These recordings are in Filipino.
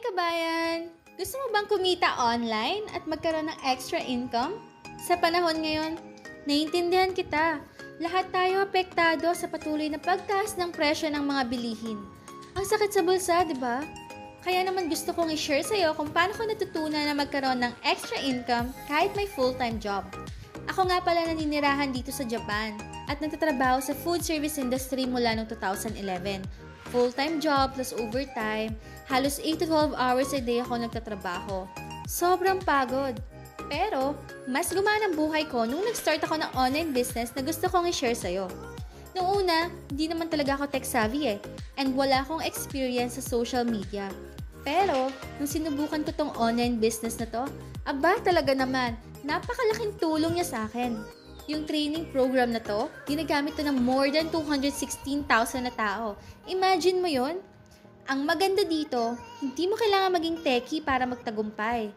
kabayan! Gusto mo bang kumita online at magkaroon ng extra income? Sa panahon ngayon, naiintindihan kita. Lahat tayo apektado sa patuloy na pagtaas ng presyo ng mga bilihin. Ang sakit sa bulsa, di ba? Kaya naman gusto kong i-share sa'yo kung paano ko natutunan na magkaroon ng extra income kahit may full-time job. Ako nga pala naninirahan dito sa Japan at nagtatrabaho sa food service industry mula noong 2011. Full-time job plus overtime, halos 8 to 12 hours a day ako nagtatrabaho. Sobrang pagod. Pero, mas gumana ang buhay ko nung nag-start ako ng online business na gusto kong i-share sa'yo. Noong una, hindi naman talaga ako tech-savvy and wala akong experience sa social media. Pero, nung sinubukan ko tong online business na to, aba talaga naman, napakalaking tulong niya sa akin. Yung training program na to, ginagamit to ng more than 216,000 na tao. Imagine mo yon? Ang maganda dito, hindi mo kailangan maging techie para magtagumpay.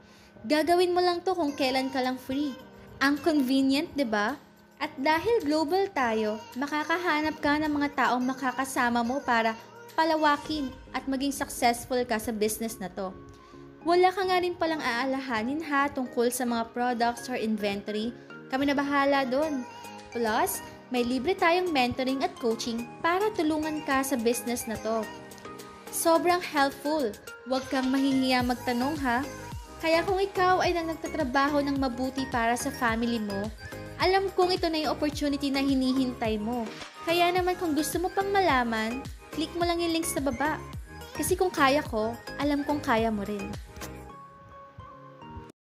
Gagawin mo lang to kung kailan ka lang free. Ang convenient, di ba? At dahil global tayo, makakahanap ka ng mga taong makakasama mo para palawakin at maging successful ka sa business na to. Wala ka nga rin palang aalahanin tungkol sa mga products or inventory. Kami na bahala doon. Plus, may libre tayong mentoring at coaching para tulungan ka sa business na to. Sobrang helpful. Huwag kang mahihiya magtanong Kaya kung ikaw ay nagtatrabaho ng mabuti para sa family mo, alam kong ito na yung opportunity na hinihintay mo. Kaya naman kung gusto mo pang malaman, click mo lang yung link sa baba. Kasi kung kaya ko, alam kong kaya mo rin.